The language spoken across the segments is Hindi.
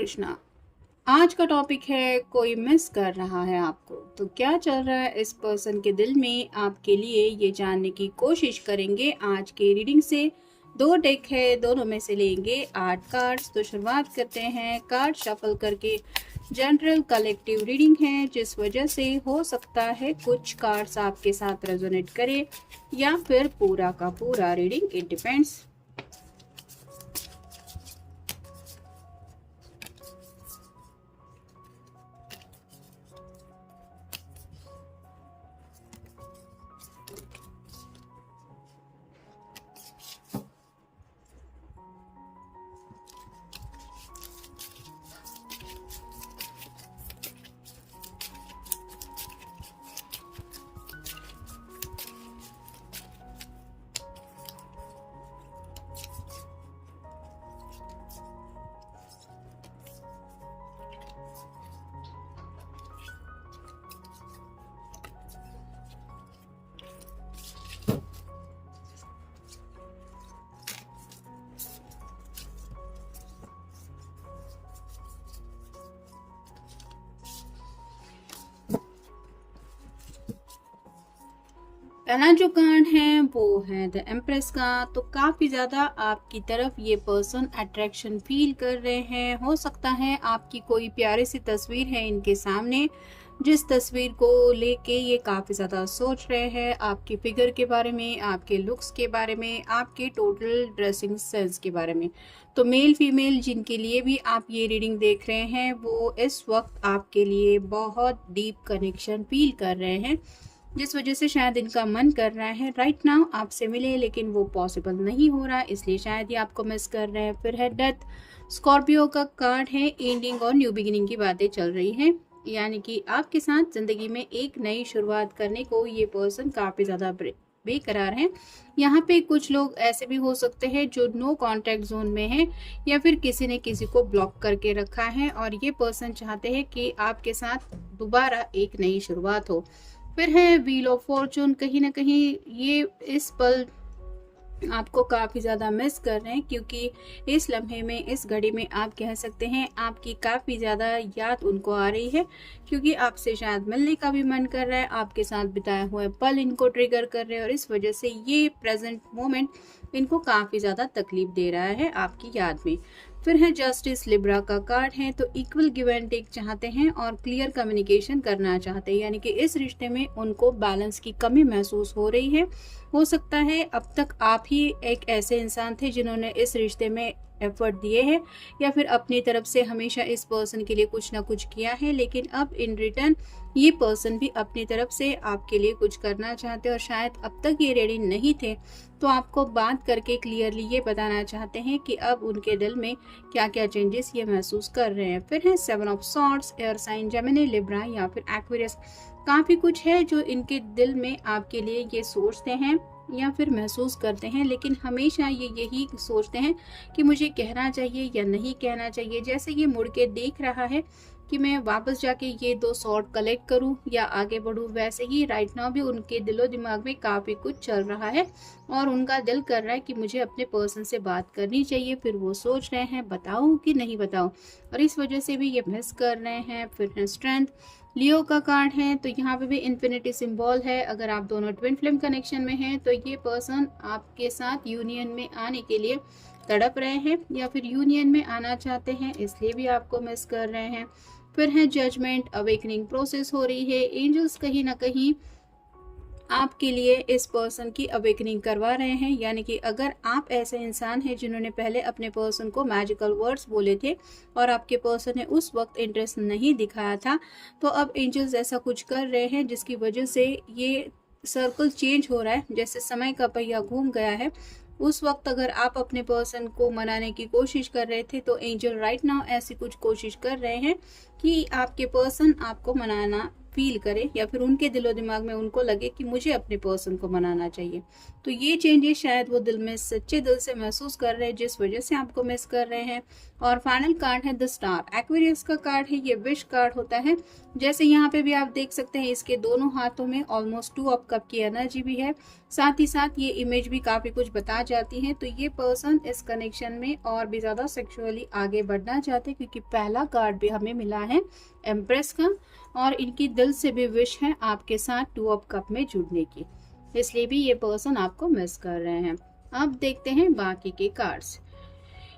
कृष्णा। आज का टॉपिक है कोई मिस कर रहा है आपको। तो क्या चल रहा है इस पर्सन के दिल में आपके लिए, ये जानने की कोशिश करेंगे आज के रीडिंग से। दो डेक है, दोनों में से लेंगे 8 कार्ड्स। तो शुरुआत करते हैं कार्ड शफल करके। जनरल कलेक्टिव रीडिंग है, जिस वजह से हो सकता है कुछ कार्ड्स आपके साथ रेजोनेट करे या फिर पूरा का पूरा रीडिंग, इट डिपेंड्स। पहला जो कार्ड है वो है द एम्प्रेस का। तो काफी ज्यादा आपकी तरफ ये पर्सन अट्रैक्शन फील कर रहे हैं। हो सकता है आपकी कोई प्यारी सी तस्वीर है इनके सामने, जिस तस्वीर को लेके ये काफी ज्यादा सोच रहे हैं आपकी फिगर के बारे में, आपके लुक्स के बारे में, आपके टोटल ड्रेसिंग सेंस के बारे में। तो मेल फीमेल जिनके लिए भी आप ये रीडिंग देख रहे हैं वो इस वक्त आपके लिए बहुत डीप कनेक्शन फील कर रहे हैं, जिस वजह से शायद इनका मन कर रहा है राइट नाउ आपसे मिले, लेकिन वो पॉसिबल नहीं हो रहा, इसलिए शायद ये आपको मिस कर रहे हैं। फिर है डेथ। स्कॉर्पियो का कार्ड है, एंडिंग और न्यू बिगिनिंग की बातें चल रही हैं, यानी कि आपके साथ जिंदगी में एक नई शुरुआत करने को ये पर्सन काफी ज्यादा बेकरार हैं। यहाँ पे कुछ लोग ऐसे भी हो सकते हैं जो नो कांटेक्ट जोन में हैं, या फिर किसी ने किसी को ब्लॉक करके रखा है और ये पर्सन चाहते हैं कि आपके साथ दोबारा एक नई शुरुआत हो। फिर है व्हील ऑफ फॉर्चून। कहीं ना कहीं ये इस पल आपको काफ़ी ज़्यादा मिस कर रहे हैं, क्योंकि इस लम्हे में, इस घड़ी में आप कह सकते हैं आपकी काफ़ी ज़्यादा याद उनको आ रही है, क्योंकि आपसे शायद मिलने का भी मन कर रहा है, आपके साथ बिताए हुए पल इनको ट्रिगर कर रहे हैं और इस वजह से ये प्रेजेंट मोमेंट इनको काफ़ी ज़्यादा तकलीफ दे रहा है आपकी याद में। फिर है जस्टिस। लिब्रा का कार्ड है, तो इक्वल गिव एंड टेक चाहते हैं और क्लियर कम्युनिकेशन करना चाहते हैं, यानी कि इस रिश्ते में उनको बैलेंस की कमी महसूस हो रही है। हो सकता है अब तक आप ही एक ऐसे इंसान थे जिन्होंने इस रिश्ते में एफर्ट दिए हैं, या फिर अपनी तरफ से हमेशा इस पर्सन के लिए कुछ ना कुछ किया है, लेकिन अब इन रिटर्न ये पर्सन भी अपनी तरफ से आपके लिए कुछ करना चाहते हैं और शायद अब तक ये रेडी नहीं थे, तो आपको बात करके क्लियरली ये बताना चाहते हैं कि अब उनके दिल में क्या क्या चेंजेस ये महसूस कर रहे हैं। फिर है 7 of swords. Air sign Gemini, Libra या फिर एक्वेरियस। काफ़ी कुछ है जो इनके दिल में आपके लिए ये सोचते हैं या फिर महसूस करते हैं, लेकिन हमेशा ये यही सोचते हैं कि मुझे कहना चाहिए या नहीं कहना चाहिए। जैसे ये मुड़ के देख रहा है कि मैं वापस जाके ये 2 शॉट कलेक्ट करूं या आगे बढ़ूं, वैसे ही राइट नाउ भी उनके दिलो दिमाग में काफ़ी कुछ चल रहा है और उनका दिल कर रहा है कि मुझे अपने पर्सन से बात करनी चाहिए। फिर वो सोच रहे हैं बताऊं कि नहीं बताऊं, और इस वजह से भी ये मिस कर रहे हैं। फिर स्ट्रेंथ। लियो का कार्ड है, तो यहाँ पे भी इन्फिनिटी सिंबल है। अगर आप दोनों ट्विन फ्लेम कनेक्शन में हैं तो ये पर्सन आपके साथ यूनियन में आने के लिए तड़प रहे हैं या फिर यूनियन में आना चाहते हैं, इसलिए भी आपको मिस कर रहे हैं। फिर है जजमेंट। अवेकनिंग प्रोसेस हो रही है। एंजल्स कहीं ना कहीं आपके लिए इस पर्सन की अवेकनिंग करवा रहे हैं, यानी कि अगर आप ऐसे इंसान हैं जिन्होंने पहले अपने पर्सन को मैजिकल वर्ड्स बोले थे और आपके पर्सन ने उस वक्त इंटरेस्ट नहीं दिखाया था, तो अब एंजल्स ऐसा कुछ कर रहे हैं जिसकी वजह से ये सर्कल चेंज हो रहा है, जैसे समय का पहिया घूम गया है। उस वक्त अगर आप अपने पर्सन को मनाने की कोशिश कर रहे थे, तो एंजल राइट नाउ ऐसी कुछ कोशिश कर रहे हैं कि आपके पर्सन आपको मनाना फील करें या फिर उनके दिलो दिमाग में उनको लगे कि मुझे अपने पर्सन को मनाना चाहिए। तो ये चेंजेस शायद वो दिल में सच्चे दिल से महसूस कर रहे हैं, जिस वजह से आपको मिस कर रहे हैं। और फाइनल कार्ड है द स्टार। एक्वेरियस का कार्ड है, ये विश कार्ड होता है। जैसे यहाँ पे भी आप देख सकते हैं इसके दोनों हाथों में ऑलमोस्ट 2 ऑफ कप की एनर्जी भी है। साथ ही साथ ये इमेज भी काफी कुछ बता जाती है। तो ये पर्सन इस कनेक्शन में और भी ज्यादा सेक्सुअली आगे बढ़ना चाहते हैं, क्योंकि पहला कार्ड भी हमें मिला है एम्प्रेस का, और इनकी दिल से भी विश है आपके साथ 2 ऑफ कप में जुड़ने की, इसलिए भी ये पर्सन आपको मिस कर रहे हैं। अब देखते हैं बाकी के cards.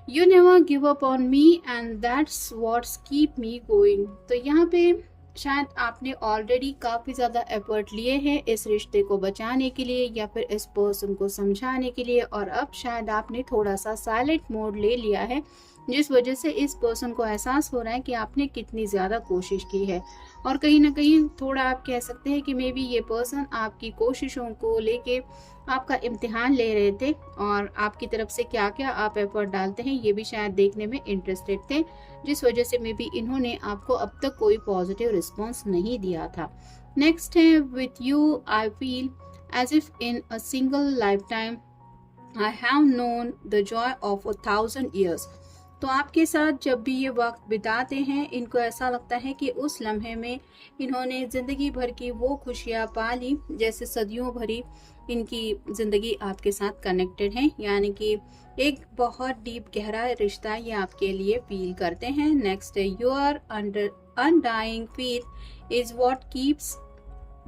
You never give up on me and that's what's keep me going. तो यहाँ पे शायद आपने ऑलरेडी काफ़ी ज़्यादा एफर्ट लिए हैं इस रिश्ते को बचाने के लिए या फिर इस पर्सन को समझाने के लिए, और अब शायद आपने थोड़ा सा साइलेंट मोड ले लिया है, जिस वजह से इस पर्सन को एहसास हो रहा है कि आपने कितनी ज़्यादा कोशिश की है। और कहीं ना कहीं थोड़ा आप कह सकते हैं कि मे बी ये पर्सन आपकी कोशिशों को लेके आपका इम्तिहान ले रहे थे, और आपकी तरफ से क्या क्या आप एफर्ट डालते हैं ये भी शायद देखने में इंटरेस्टेड थे, जिस वजह से मे बी इन्होंने आपको अब तक कोई पॉजिटिव रिस्पॉन्स नहीं दिया था। नेक्स्ट है with you I feel as if in a single lifetime I have known the joy of 1000 years। तो आपके साथ जब भी ये वक्त बिताते हैं, इनको ऐसा लगता है कि उस लम्हे में इन्होंने ज़िंदगी भर की वो खुशियाँ पा ली जैसे सदियों भरी इनकी ज़िंदगी आपके साथ कनेक्टेड है, यानी कि एक बहुत डीप गहरा रिश्ता ये आपके लिए फील करते हैं। नेक्स्ट है your undying faith is what keeps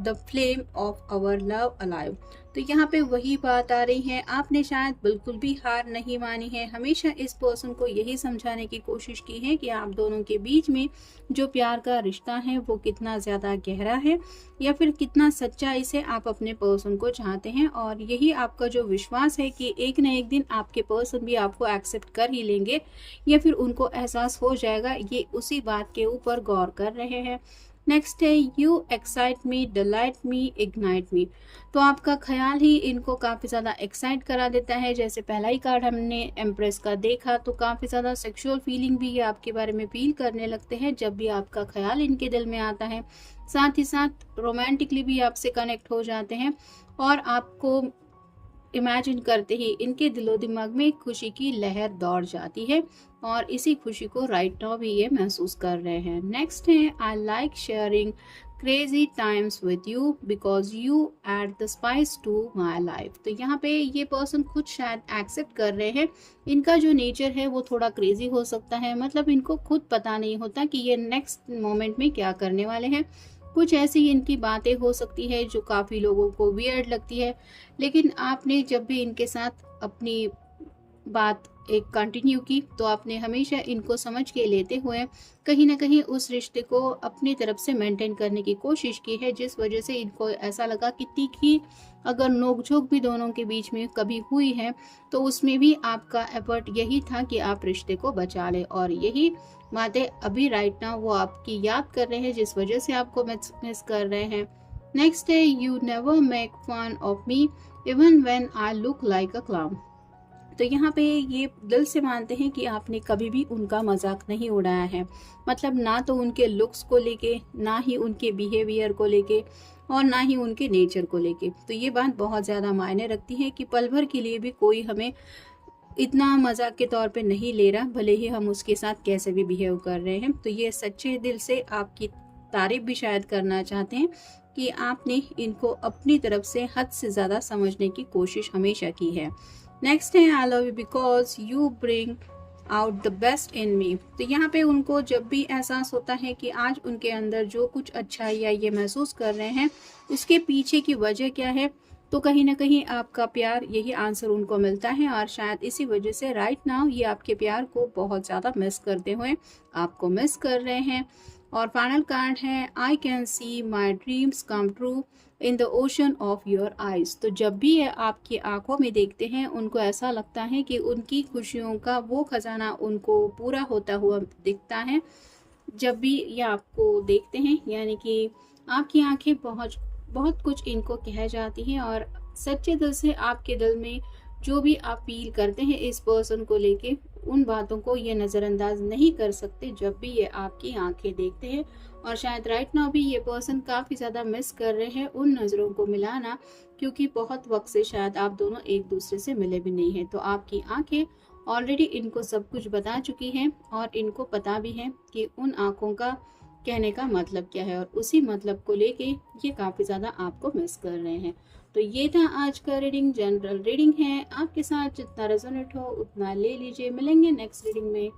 the flame of our love alive. तो यहाँ पे वही बात आ रही है, आपने शायद बिल्कुल भी हार नहीं मानी है, हमेशा इस पर्सन को यही समझाने की कोशिश की है कि आप दोनों के बीच में जो प्यार का रिश्ता है वो कितना ज़्यादा गहरा है या फिर कितना सच्चाई से आप अपने पर्सन को चाहते हैं। और यही आपका जो विश्वास है कि एक न एक दिन आपके पर्सन भी आपको एक्सेप्ट कर ही लेंगे या फिर उनको एहसास हो जाएगा, ये उसी बात के ऊपर गौर कर रहे हैं। नेक्स्ट है you excite me, delight me, ignite me. तो आपका ख्याल ही इनको काफ़ी ज़्यादा एक्साइट करा देता है। जैसे पहला ही कार्ड हमने एम्प्रेस का देखा, तो काफ़ी ज़्यादा सेक्सुअल फीलिंग भी ये आपके बारे में फील करने लगते हैं जब भी आपका ख्याल इनके दिल में आता है। साथ ही साथ रोमांटिकली भी आपसे कनेक्ट हो जाते हैं और आपको इमेजिन करते ही इनके दिलो दिमाग में खुशी की लहर दौड़ जाती है और इसी खुशी को राइट नाउ भी ये महसूस कर रहे हैं। नेक्स्ट है I like sharing crazy times with you because you add the spice to my life. तो यहाँ पे ये पर्सन खुद शायद एक्सेप्ट कर रहे हैं, इनका जो नेचर है वो थोड़ा क्रेजी हो सकता है, मतलब इनको खुद पता नहीं होता कि ये नेक्स्ट मोमेंट में क्या करने वाले हैं। कुछ ऐसी इनकी बातें हो सकती है जो काफ़ी लोगों को वियर्ड लगती है, लेकिन आपने जब भी इनके साथ अपनी बात एक कंटिन्यू की तो आपने हमेशा इनको समझ के लेते हुए कहीं ना कहीं उस रिश्ते को अपनी तरफ से मेंटेन करने की कोशिश की है, जिस वजह से इनको ऐसा लगा कि तीखी अगर नोकझोंक भी दोनों के बीच में कभी हुई है तो उसमें भी आपका एफर्ट यही था कि आप रिश्ते को बचा लें, और यही बातें अभी राइट नाउ वो आपकी याद कर रहे हैं, जिस वजह से आपको मिस कर रहे हैं। नेक्स्ट है you never make fun of me even when I look like a clown. तो यहाँ पे ये दिल से मानते हैं कि आपने कभी भी उनका मजाक नहीं उड़ाया है, मतलब ना तो उनके लुक्स को लेके, ना ही उनके बिहेवियर को लेके, और ना ही उनके नेचर को लेके। तो ये बात बहुत ज़्यादा मायने रखती है कि पल भर के लिए भी कोई हमें इतना मजाक के तौर पे नहीं ले रहा, भले ही हम उसके साथ कैसे भी बिहेव कर रहे हैं। तो ये सच्चे दिल से आपकी तारीफ भी शायद करना चाहते हैं कि आपने इनको अपनी तरफ से हद से ज़्यादा समझने की कोशिश हमेशा की है। नेक्स्ट है I love you because you bring out the best in me. तो यहाँ पे उनको जब भी एहसास होता है कि आज उनके अंदर जो कुछ अच्छा या ये महसूस कर रहे हैं उसके पीछे की वजह क्या है, तो कहीं ना कहीं आपका प्यार, यही आंसर उनको मिलता है, और शायद इसी वजह से राइट नाउ ये आपके प्यार को बहुत ज़्यादा मिस करते हुए आपको मिस कर रहे हैं। और फाइनल कार्ड है I can see my dreams come true in the ocean of your eyes. तो जब भी ये आपकी आंखों में देखते हैं उनको ऐसा लगता है कि उनकी खुशियों का वो खजाना उनको पूरा होता हुआ दिखता है जब भी ये आपको देखते हैं, यानी कि आपकी आंखें बहुत कुछ इनको कह जाती हैं और सच्चे दिल से आपके दिल में जो भी आप फील करते हैं इस पर्सन को लेके, उन बातों को ये नज़रअंदाज नहीं कर सकते जब भी ये आपकी आंखें देखते हैं। और शायद राइट नाउ भी ये पर्सन काफ़ी ज़्यादा मिस कर रहे हैं उन नज़रों को मिलाना, क्योंकि बहुत वक्त से शायद आप दोनों एक दूसरे से मिले भी नहीं हैं। तो आपकी आंखें ऑलरेडी इनको सब कुछ बता चुकी हैं और इनको पता भी है कि उन आंखों का कहने का मतलब क्या है, और उसी मतलब को लेके ये काफ़ी ज़्यादा आपको मिस कर रहे हैं। तो ये था आज का रीडिंग, जनरल रीडिंग है, आपके साथ जितना रेजोनेट हो उतना ले लीजिए। मिलेंगे नेक्स्ट रीडिंग में।